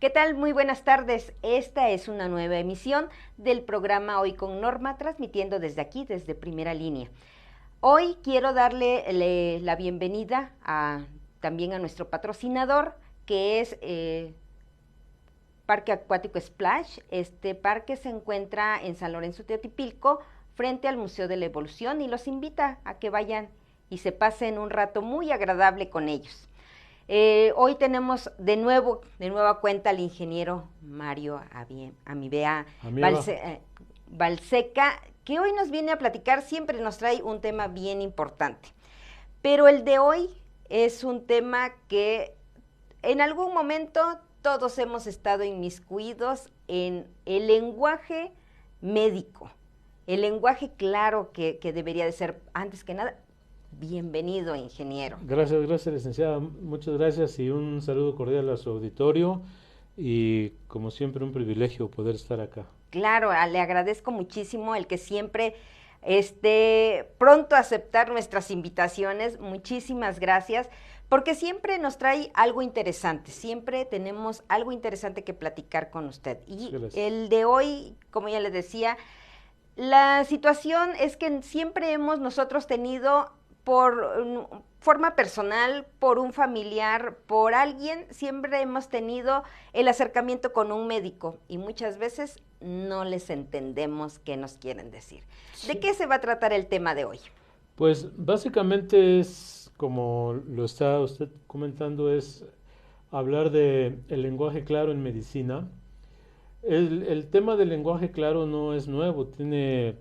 ¿Qué tal? Muy buenas tardes. Esta es una nueva emisión del programa Hoy con Norma, transmitiendo desde aquí, desde Primera Línea. Hoy quiero darle la bienvenida también a nuestro patrocinador, que es Parque Acuático Splash. Este parque se encuentra en San Lorenzo Teotipilco, frente al Museo de la Evolución, y los invita a que vayan y se pasen un rato muy agradable con ellos. Hoy tenemos de nueva cuenta al ingeniero Mario Amibea Amieva. Balseca, que hoy nos viene a platicar, siempre nos trae un tema bien importante. Pero el de hoy es un tema que en algún momento todos hemos estado inmiscuidos en el lenguaje médico, el lenguaje claro que debería de ser, antes que nada. Bienvenido, ingeniero. Gracias, licenciada. Muchas gracias y un saludo cordial a su auditorio y como siempre un privilegio poder estar acá. Claro, le agradezco muchísimo el que siempre esté pronto a aceptar nuestras invitaciones. Muchísimas gracias, porque siempre nos trae algo interesante, siempre tenemos algo interesante que platicar con usted. Y Gracias. el de hoy, como ya le decía, la situación es que siempre hemos nosotros tenido, por forma personal, por un familiar, por alguien, siempre hemos tenido el acercamiento con un médico y muchas veces no les entendemos qué nos quieren decir. ¿De qué se va a tratar el tema de hoy? Pues básicamente es, como lo está usted comentando, es hablar de el lenguaje claro en medicina. El tema del lenguaje claro no es nuevo, tiene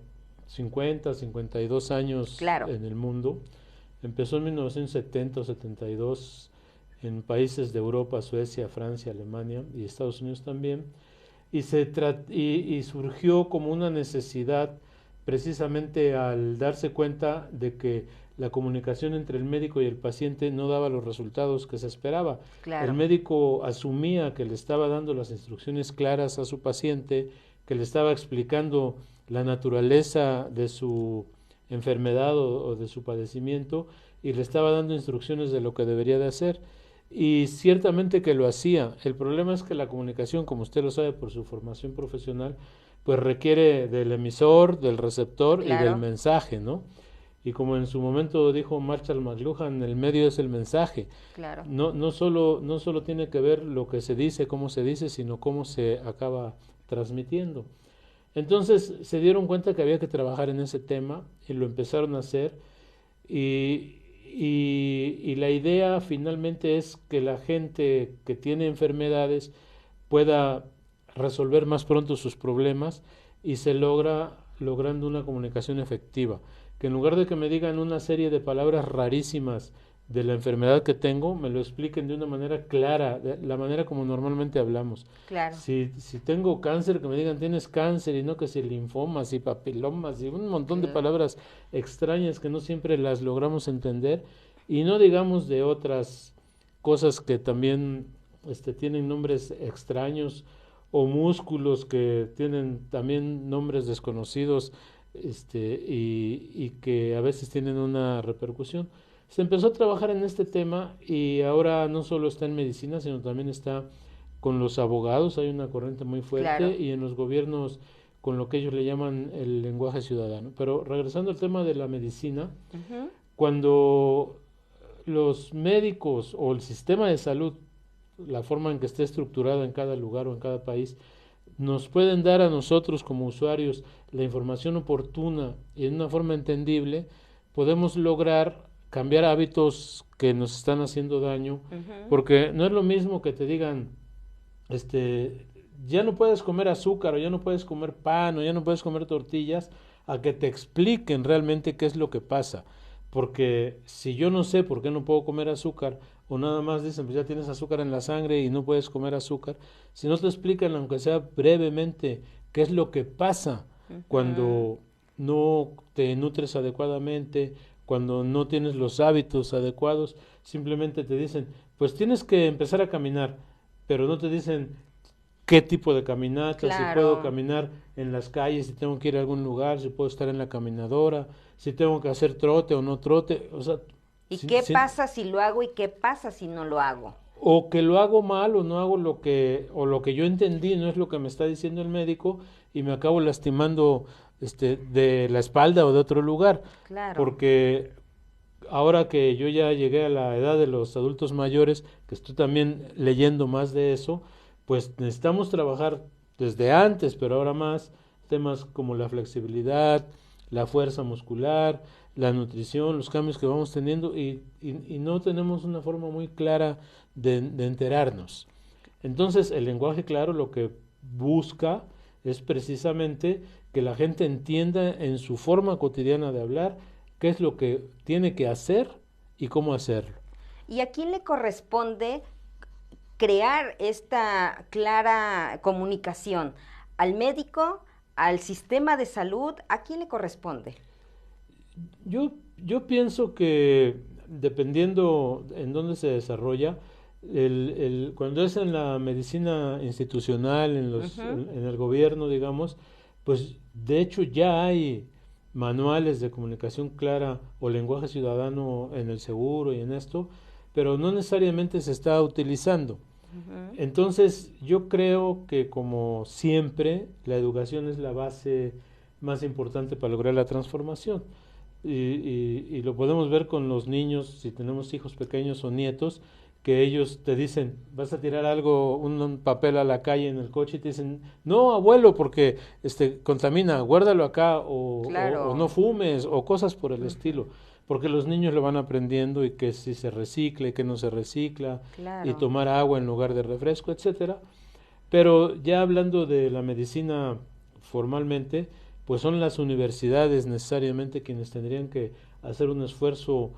52 años Claro. en el mundo. Empezó en 1970 o 72 en países de Europa, Suecia, Francia, Alemania y Estados Unidos también. Y surgió como una necesidad precisamente al darse cuenta de que la comunicación entre el médico y el paciente no daba los resultados que se esperaba. El Claro. médico asumía que le estaba dando las instrucciones claras a su paciente, que le estaba explicando la naturaleza de su enfermedad o de su padecimiento y le estaba dando instrucciones de lo que debería de hacer. Y ciertamente que lo hacía. El problema es que la comunicación, como usted lo sabe por su formación profesional, pues requiere del emisor, del receptor y del Claro. mensaje, ¿no? Y como en su momento dijo Marshall McLuhan, el medio es el mensaje. Claro. No solo tiene que ver lo que se dice, cómo se dice, sino cómo se acaba transmitiendo. Entonces se dieron cuenta que había que trabajar en ese tema y lo empezaron a hacer y la idea finalmente es que la gente que tiene enfermedades pueda resolver más pronto sus problemas y se logra logrando una comunicación efectiva. Que en lugar de que me digan una serie de palabras rarísimas de la enfermedad que tengo, me lo expliquen de una manera clara, de la manera como normalmente hablamos. Claro. Si tengo cáncer, que me digan tienes cáncer y no que si linfomas y papilomas y un montón de palabras extrañas que no siempre las logramos entender y no digamos de otras cosas que también tienen nombres extraños o músculos que tienen también nombres desconocidos y que a veces tienen una repercusión. Se empezó a trabajar en este tema y ahora no solo está en medicina, sino también está con los abogados, hay una corriente muy Claro. fuerte, y en los gobiernos con lo que ellos le llaman el lenguaje ciudadano. Pero regresando al tema de la medicina, Ujú. cuando los médicos o el sistema de salud, la forma en que esté estructurado en cada lugar o en cada país, nos pueden dar a nosotros como usuarios la información oportuna y en una forma entendible, podemos lograr cambiar hábitos que nos están haciendo daño, Ujú. porque no es lo mismo que te digan, ya no puedes comer azúcar o ya no puedes comer pan o ya no puedes comer tortillas, a que te expliquen realmente qué es lo que pasa. Porque si yo no sé por qué no puedo comer azúcar, o nada más dicen, pues ya tienes azúcar en la sangre y no puedes comer azúcar, si no te explican, aunque sea brevemente, qué es lo que pasa Ujú. cuando no te nutres adecuadamente, cuando no tienes los hábitos adecuados, simplemente te dicen, pues tienes que empezar a caminar, pero no te dicen qué tipo de caminata, si puedo Claro. caminar en las calles, si tengo que ir a algún lugar, si puedo estar en la caminadora, si tengo que hacer trote o no trote, o sea, ¿Y sin, qué sin- pasa si lo hago y qué pasa si no lo hago? o que lo hago mal o no hago lo que yo entendí, no es lo que me está diciendo el médico y me acabo lastimando de la espalda o de otro lugar, Claro. porque ahora que yo ya llegué a la edad de los adultos mayores, que estoy también leyendo más de eso, pues necesitamos trabajar desde antes, pero ahora más, temas como la flexibilidad, la fuerza muscular, la nutrición, los cambios que vamos teniendo y no tenemos una forma muy clara de enterarnos. Entonces, el lenguaje claro lo que busca es precisamente que la gente entienda en su forma cotidiana de hablar qué es lo que tiene que hacer y cómo hacerlo. ¿Y a quién le corresponde crear esta clara comunicación? ¿Al médico? ¿Al sistema de salud? ¿A quién le corresponde? Yo pienso que dependiendo en dónde se desarrolla, cuando es en la medicina institucional, Ujú. en el gobierno, digamos, pues de hecho ya hay manuales de comunicación clara o lenguaje ciudadano en el seguro y en esto, pero no necesariamente se está utilizando. Ujú. Entonces, yo creo que como siempre, la educación es la base más importante para lograr la transformación. Y lo podemos ver con los niños, si tenemos hijos pequeños o nietos, que ellos te dicen, vas a tirar algo, un papel a la calle en el coche y te dicen, no, abuelo, porque contamina, guárdalo acá o no Claro, fumes o cosas por el ujú, estilo, porque los niños lo van aprendiendo y que si se recicla y que no se recicla y claro. tomar agua en lugar de refresco, etcétera. Pero ya hablando de la medicina formalmente, pues son las universidades necesariamente quienes tendrían que hacer un esfuerzo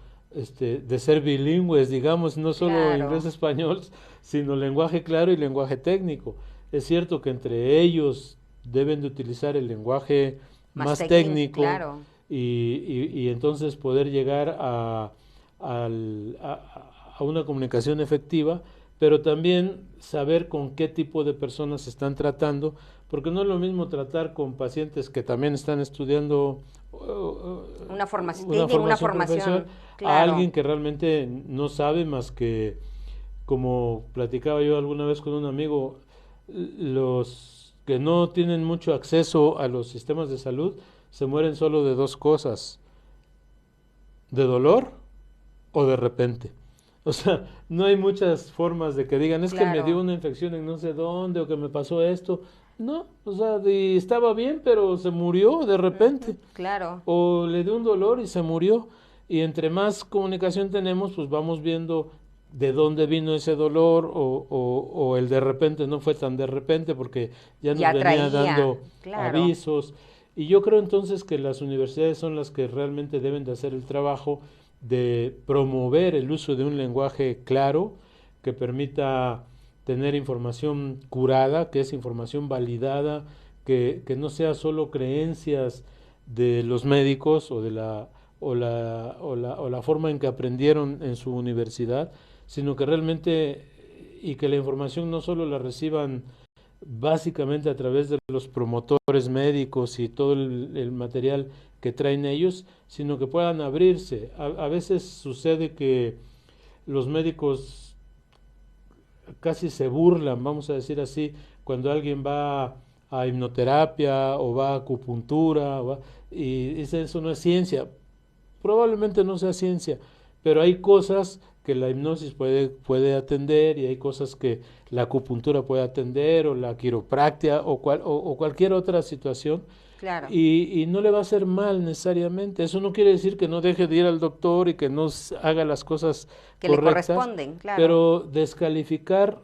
de ser bilingües, digamos, no solo Claro, inglés-español, sino lenguaje claro y lenguaje técnico. Es cierto que entre ellos deben de utilizar el lenguaje más más técnico, técnico claro. y entonces poder llegar a una comunicación efectiva, pero también saber con qué tipo de personas se están tratando, porque no es lo mismo tratar con pacientes que también están estudiando Una formación, una tienen una formación profesional formación, a claro. alguien que realmente no sabe más que, como platicaba yo alguna vez con un amigo, los que no tienen mucho acceso a los sistemas de salud se mueren solo de dos cosas, de dolor o de repente. O sea, no hay muchas formas de que digan, es que me dio Claro, una infección en no sé dónde o que me pasó esto. No, o sea, estaba bien, pero se murió de repente. ujú, claro. O le dio un dolor y se murió. Y entre más comunicación tenemos, pues vamos viendo de dónde vino ese dolor o el de repente no fue tan de repente porque ya nos Ya venía traía, dando claro. avisos. Y yo creo entonces que las universidades son las que realmente deben de hacer el trabajo de promover el uso de un lenguaje claro que permita tener información curada, que es información validada, que no sea solo creencias de los médicos o la forma en que aprendieron en su universidad, sino que realmente y que la información no solo la reciban básicamente a través de los promotores médicos y todo el material que traen ellos, sino que puedan abrirse. A veces sucede que los médicos casi se burlan, vamos a decir así, cuando alguien va a hipnoterapia o va a acupuntura y dice eso no es ciencia. Probablemente no sea ciencia, pero hay cosas que la hipnosis puede atender y hay cosas que la acupuntura puede atender o la quiropraxia o cualquier otra situación Claro, y no le va a hacer mal necesariamente. Eso no quiere decir que no deje de ir al doctor y que no haga las cosas que le correctas, corresponden, claro. pero descalificar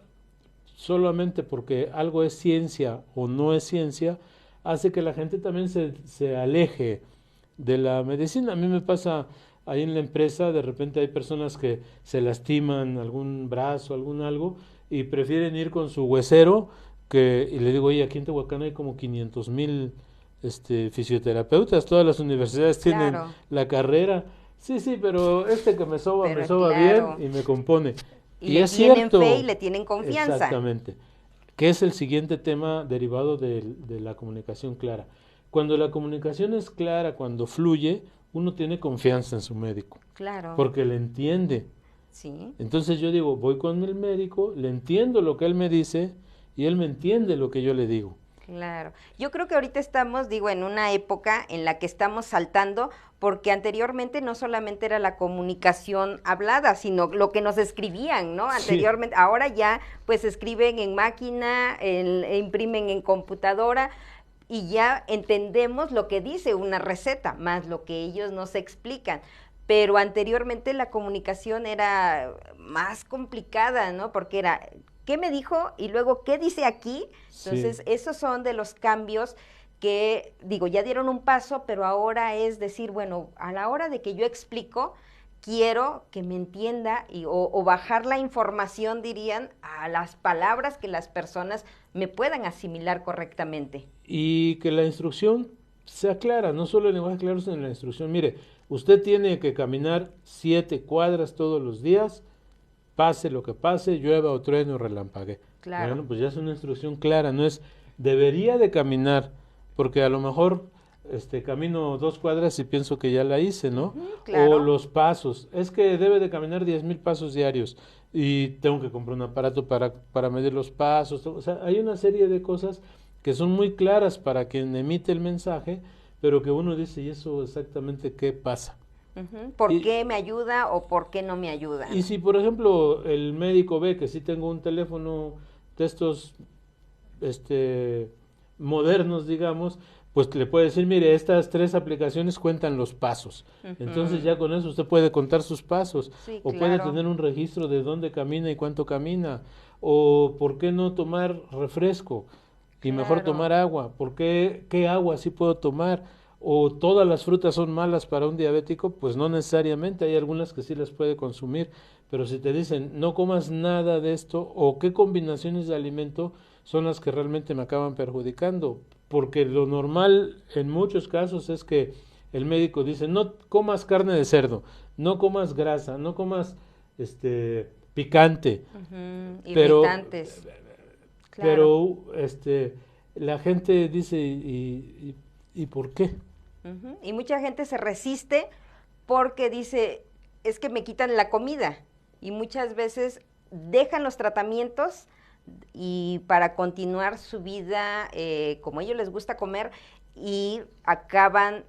solamente porque algo es ciencia o no es ciencia hace que la gente también se aleje de la medicina. A mí me pasa ahí en la empresa, de repente hay personas que se lastiman algún brazo, algún algo, y prefieren ir con su huesero, y le digo, oye, aquí en Tehuacán hay como 500,000 fisioterapeutas, todas las universidades tienen Claro, la carrera. Sí, sí, pero este que me pero soba bien claro. y me compone. Y Y le es tienen fe y cierto, le tienen confianza. exactamente, que es el siguiente tema derivado de la comunicación clara. Cuando la comunicación es clara, cuando fluye, uno tiene confianza en su médico, Claro. porque le entiende. Sí. Entonces yo digo, voy con el médico, le entiendo lo que él me dice y él me entiende lo que yo le digo. Claro. Yo creo que ahorita estamos, digo, en una época en la que estamos saltando, porque anteriormente no solamente era la comunicación hablada, sino lo que nos escribían, ¿no? Sí. Anteriormente, ahora ya pues escriben en máquina, imprimen en computadora y ya entendemos lo que dice una receta, más lo que ellos nos explican. Pero anteriormente la comunicación era más complicada, ¿no? Porque era, ¿qué me dijo? Y luego, ¿qué dice aquí? Sí. Entonces, esos son de los cambios que, digo, ya dieron un paso, pero ahora es decir, bueno, a la hora de que yo explico, quiero que me entienda o bajar la información, dirían, a las palabras que las personas me puedan asimilar correctamente. Y que la instrucción sea clara, no solo el lenguaje claro, sino la instrucción. Mire, usted tiene que caminar 7 cuadras todos los días, pase lo que pase, llueva o truene o relampague. Claro. Bueno, pues ya es una instrucción clara, no es debería de caminar, porque a lo mejor camino 2 cuadras y pienso que ya la hice, ¿no? Ujú, O claro. los pasos, es que debe de caminar 10,000 pasos diarios y tengo que comprar un aparato para medir los pasos. O sea, hay una serie de cosas que son muy claras para quien emite el mensaje, pero que uno dice, ¿y eso exactamente qué pasa? Ujú. ¿Por Y, qué me ayuda o por qué no me ayuda, y ¿no? si, por ejemplo, el médico ve que sí tengo un teléfono de estos este, modernos, digamos, pues le puede decir, mire, estas 3 aplicaciones cuentan los pasos. Entonces Ujú. ya con eso usted puede contar sus pasos Sí, o puede claro, tener un registro de dónde camina y cuánto camina. O por qué no tomar refresco y mejor claro. tomar agua. ¿Por qué agua sí puedo tomar? O todas las frutas son malas para un diabético, pues no necesariamente, hay algunas que sí las puede consumir, pero si te dicen no comas nada de esto o qué combinaciones de alimento son las que realmente me acaban perjudicando, porque lo normal en muchos casos es que el médico dice no comas carne de cerdo, no comas grasa, no comas picante, Ujú. pero Irritantes, claro. pero la gente dice y ¿por qué? Ujú. Y mucha gente se resiste porque dice, es que me quitan la comida. Y muchas veces dejan los tratamientos y para continuar su vida como a ellos les gusta comer y acaban,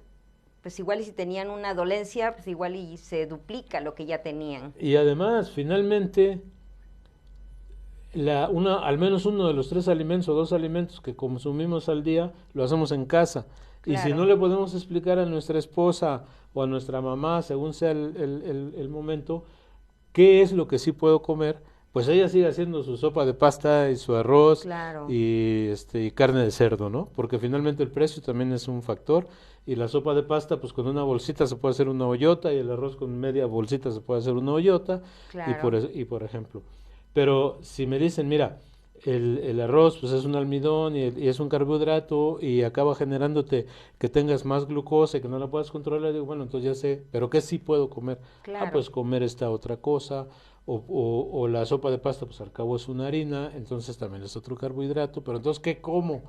pues igual y si tenían una dolencia, pues igual y se duplica lo que ya tenían. Y además, finalmente, al menos uno de los 3 alimentos o 2 alimentos que consumimos al día lo hacemos en casa. Y si no Claro, le podemos explicar a nuestra esposa o a nuestra mamá, según sea el momento, qué es lo que sí puedo comer, pues ella sigue haciendo su sopa de pasta y su arroz claro, y carne de cerdo, ¿no? Porque finalmente el precio también es un factor. Y la sopa de pasta, pues con una bolsita se puede hacer una hoyota y el arroz con media bolsita se puede hacer una hoyota claro, y por ejemplo. Pero si me dicen, mira, el arroz pues es un almidón y es un carbohidrato y acaba generándote que tengas más glucosa y que no la puedas controlar, digo, bueno, entonces ya sé, pero ¿qué sí puedo comer? Ah, claro. pues comer esta otra cosa, o la sopa de pasta, pues al cabo es una harina, entonces también es otro carbohidrato, pero entonces, ¿qué como?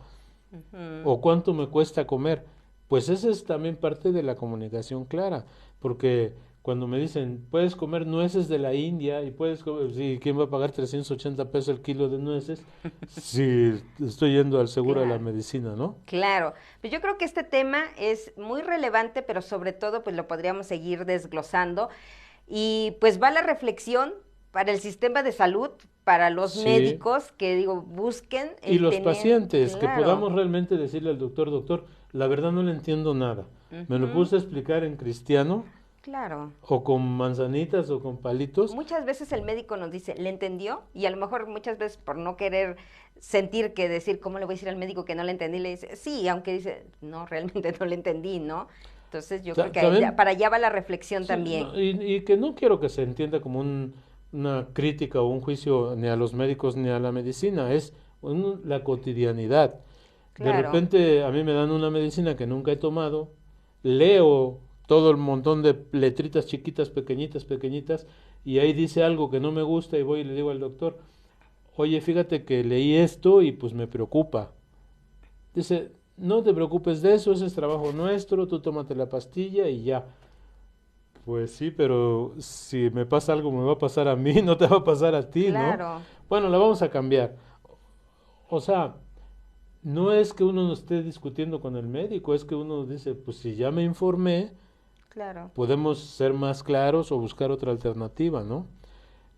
Ujú. ¿O cuánto me cuesta comer? Pues esa es también parte de la comunicación clara, porque cuando me dicen, puedes comer nueces de la India y puedes comer, sí, ¿quién va a pagar 380 pesos el kilo de nueces? Si estoy yendo al seguro de la Claro. medicina, ¿no? Claro, pues yo creo que este tema es muy relevante, pero sobre todo pues lo podríamos seguir desglosando y pues va la reflexión para el sistema de salud, para los Sí, médicos que digo, busquen y el los tener, pacientes, que claro, podamos realmente decirle al doctor, doctor, la verdad no le entiendo nada. ¿Me lo ujú, puse a explicar en cristiano claro. o con manzanitas o con palitos? Muchas veces el médico nos dice, ¿le entendió? Y a lo mejor muchas veces por no querer sentir que decir, ¿cómo le voy a decir al médico que no le entendí? Le dice, sí, aunque dice, no, realmente no le entendí, ¿no? Entonces yo creo que También, para allá va la reflexión sí, también. y que no quiero que se entienda como una crítica o un juicio ni a los médicos ni a la medicina, es la cotidianidad. De Claro, repente a mí me dan una medicina que nunca he tomado, leo todo el montón de letritas chiquitas, pequeñitas, pequeñitas, y ahí dice algo que no me gusta y voy y le digo al doctor, oye, fíjate que leí esto y pues me preocupa. Dice, no te preocupes de eso, ese es trabajo nuestro, tú tómate la pastilla y ya. Pues sí, pero si me pasa algo me va a pasar a mí, no te va a pasar a ti, ¿no? Claro, Bueno, la vamos a cambiar. O sea, no es que uno no esté discutiendo con el médico, es que uno dice, pues si ya me informé, claro. podemos ser más claros o buscar otra alternativa, ¿no?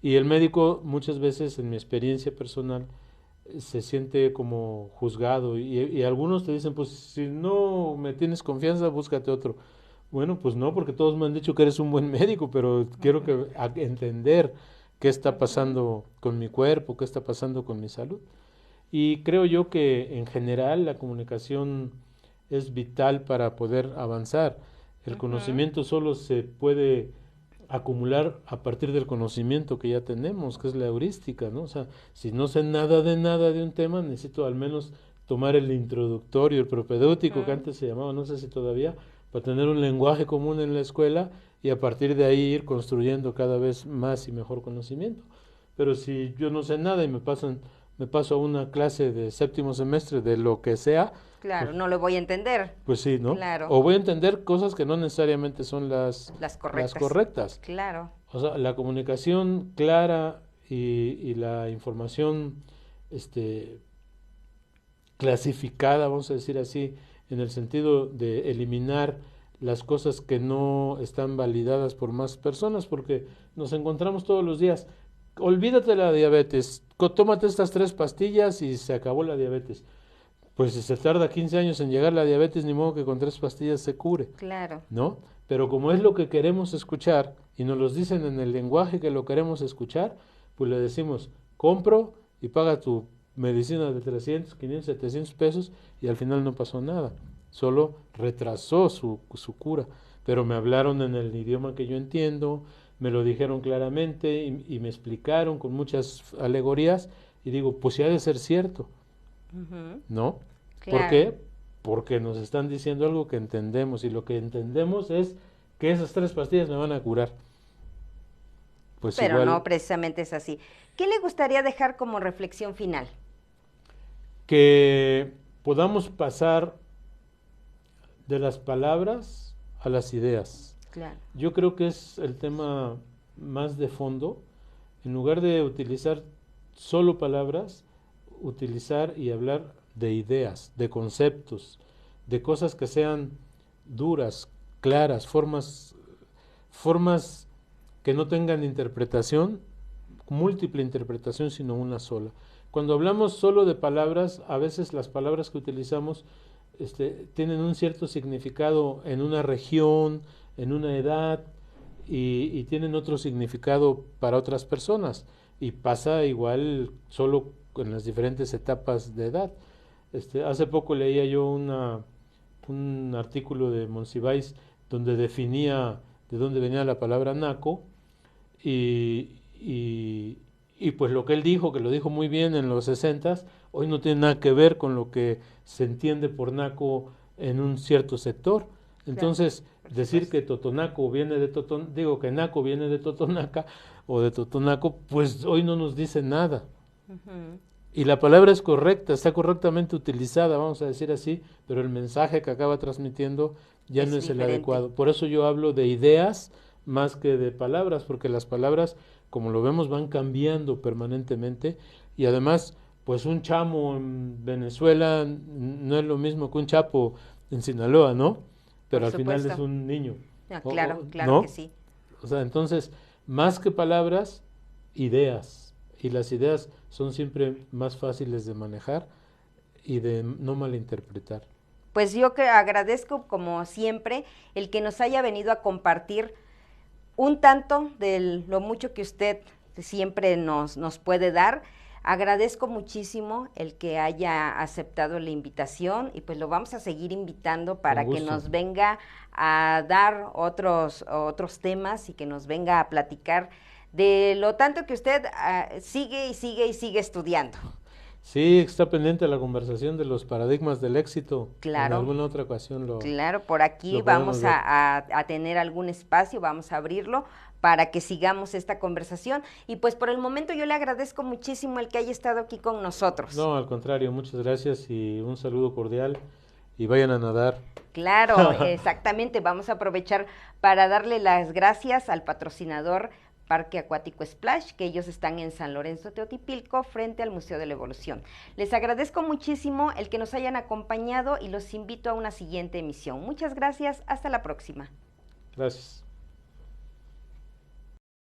Y el médico muchas veces, en mi experiencia personal, se siente como juzgado y algunos te dicen, pues si no me tienes confianza, búscate otro. Bueno, pues no, porque todos me han dicho que eres un buen médico, pero quiero Ujú, que entender qué está ujú, pasando con mi cuerpo, qué está pasando con mi salud. Y creo yo que en general la comunicación es vital para poder avanzar. El ujú. conocimiento solo se puede acumular a partir del conocimiento que ya tenemos, que es la heurística, ¿no? O sea, si no sé nada de un tema, necesito al menos tomar el introductorio, el propedéutico, que Ujú. antes se llamaba, no sé si todavía, para tener un lenguaje común en la escuela y a partir de ahí ir construyendo cada vez más y mejor conocimiento. Pero si yo no sé nada y me paso a una clase de séptimo semestre de lo que sea, pues, Claro, no lo voy a entender. pues sí, ¿no? Claro, O voy a entender cosas que no necesariamente son las las correctas. correctas. Claro. O sea, la comunicación clara y la información este, clasificada, vamos a decir así, en el sentido de eliminar las cosas que no están validadas por más personas, porque nos encontramos todos los días. Olvídate de la diabetes, tómate estas 3 pastillas y se acabó la diabetes. Pues si se tarda 15 años en llegar la diabetes, ni modo que con 3 pastillas se cure, Claro. ¿no? Pero como es lo que queremos escuchar y nos lo dicen en el lenguaje que lo queremos escuchar, pues le decimos, compro y paga tu medicina de 300, 500, 700 pesos y al final no pasó nada, solo retrasó su cura. Pero me hablaron en el idioma que yo entiendo, me lo dijeron claramente y me explicaron con muchas alegorías y digo, pues sí ha de ser cierto, Ujú. ¿no? ¿Por Claro. qué? Porque nos están diciendo algo que entendemos y lo que entendemos es que esas 3 pastillas me van a curar. Pues Pero no igual precisamente es así. ¿Qué le gustaría dejar como reflexión final? que podamos pasar de las palabras a las ideas. Claro. Yo creo que es el tema más de fondo. En lugar de utilizar solo palabras, utilizar y hablar de ideas, de conceptos, de cosas que sean duras, claras, formas que no tengan interpretación, múltiple interpretación, sino una sola. Cuando hablamos solo de palabras, a veces las palabras que utilizamos tienen un cierto significado en una región, en una edad, y tienen otro significado para otras personas. Y pasa igual solo en las diferentes etapas de edad. Hace poco leía yo un artículo de Monsiváis donde definía de dónde venía la palabra naco y, y, y pues lo que él dijo, que lo dijo muy bien en los 60, hoy no tiene nada que ver con lo que se entiende por naco en un cierto sector. Claro. Entonces, Por decir que supuesto. Totonaco viene de digo que naco viene de Totonaca o de Totonaco, pues hoy no nos dice nada. Ujú. Y la palabra es correcta, está correctamente utilizada, vamos a decir así, pero el mensaje que acaba transmitiendo ya no Es es el diferente. adecuado. Por eso yo hablo de ideas más que de palabras, porque las palabras, como lo vemos, van cambiando permanentemente y además, pues un chamo en Venezuela no es lo mismo que un chapo en Sinaloa, ¿no? Por Pero al final es supuesto. un niño, Ah, claro, claro que ¿no? sí. O sea, entonces, más que palabras, ideas. Y las ideas son siempre más fáciles de manejar y de no malinterpretar. Pues yo que agradezco como siempre el que nos haya venido a compartir un tanto de lo mucho que usted siempre nos puede dar. Agradezco muchísimo el que haya aceptado la invitación y pues lo vamos a seguir invitando Con para que gusto. nos venga a dar otros temas y que nos venga a platicar de lo tanto que usted sigue y sigue y sigue estudiando. Sí, está pendiente la conversación de los paradigmas del éxito. En Claro, alguna otra ocasión claro, por aquí lo podemos vamos ver. a tener algún espacio, vamos a abrirlo para que sigamos esta conversación. Y pues por el momento yo le agradezco muchísimo el que haya estado aquí con nosotros. No, al contrario, muchas gracias y un saludo cordial y vayan a nadar. Claro, exactamente. Vamos a aprovechar para darle las gracias al patrocinador Parque Acuático Splash, que ellos están en San Lorenzo Teotipilco, frente al Museo de la Evolución. Les agradezco muchísimo el que nos hayan acompañado y los invito a una siguiente emisión. Muchas gracias, hasta la próxima. Gracias.